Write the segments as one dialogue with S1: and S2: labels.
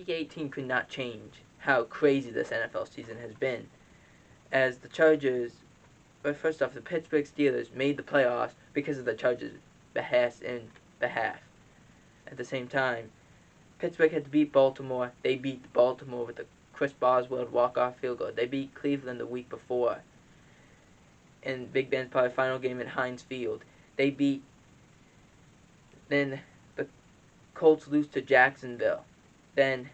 S1: Week 18 could not change how crazy this NFL season has been, as the Chargers, well, first off, the Pittsburgh Steelers made the playoffs because of the Chargers' behalf. At the same time, Pittsburgh had to beat Baltimore. They beat Baltimore with a Chris Boswell walk-off field goal. They beat Cleveland the week before in Big Ben's probably final game at Heinz Field. Then the Colts lose to Jacksonville. Then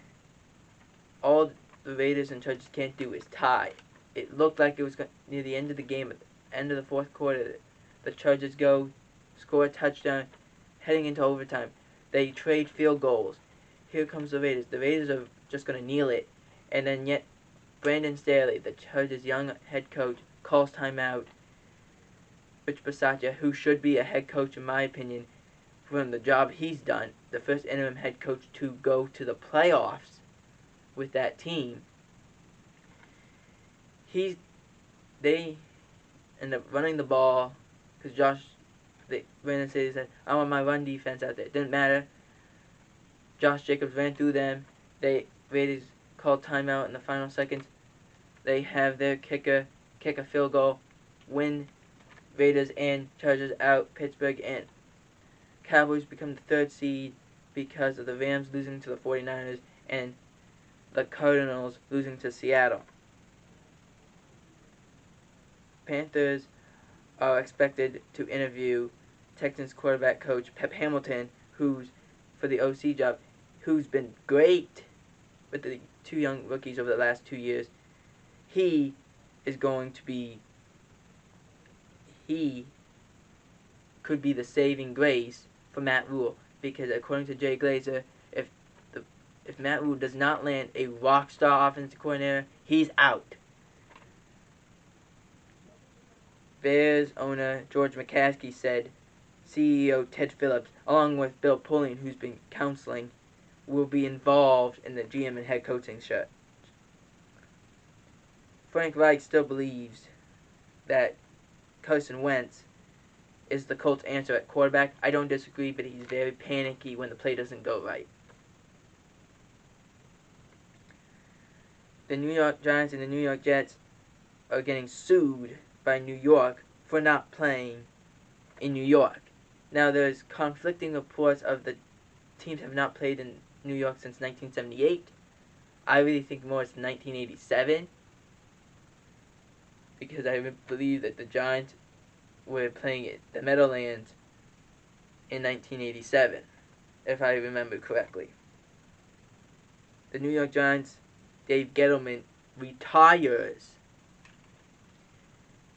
S1: all the Raiders and Chargers can't do is tie. It looked like it was near the end of the game, at the end of the fourth quarter. The Chargers go score a touchdown, heading into overtime. They trade field goals. Here comes the Raiders. The Raiders are just going to kneel it. And then yet, Brandon Staley, the Chargers' young head coach, calls timeout. Rich Bisaccia, who should be a head coach in my opinion, from the job he's done, the first interim head coach to go to the playoffs with that team, they end up running the ball because Brandon Staley said, I want my run defense out there. It didn't matter. Josh Jacobs ran through them. Raiders called timeout in the final seconds. They have their kicker kick a field goal, win. Raiders and Chargers out. Pittsburgh and Cowboys become the third seed because of the Rams losing to the 49ers and the Cardinals losing to Seattle. Panthers are expected to interview Texans quarterback coach Pep Hamilton, who's for the OC job, who's been great with the two young rookies over the last 2 years. He could be the saving grace for Matt Rule, because according to Jay Glazer, if Matt Rule does not land a rock star offensive coordinator, he's out. Bears owner George McCaskey said CEO Ted Phillips, along with Bill Polian, who's been counseling, will be involved in the GM and head coaching search. Frank Reich still believes that Carson Wentz is the Colts' answer at quarterback. I don't disagree, but he's very panicky when the play doesn't go right. The New York Giants and the New York Jets are getting sued by New York for not playing in New York. Now, there's conflicting reports of the teams have not played in New York since 1978. I really think more it's 1987, because I believe that the Giants were playing at the Meadowlands in 1987, if I remember correctly. The New York Giants, Dave Gettleman, retires.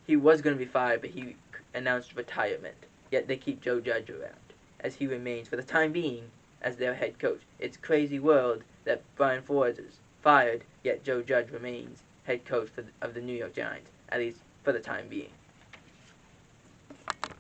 S1: He was going to be fired, but he announced retirement. Yet they keep Joe Judge around, as he remains, for the time being, as their head coach. It's a crazy world that Brian Flores is fired, yet Joe Judge remains head coach of the New York Giants, at least for the time being.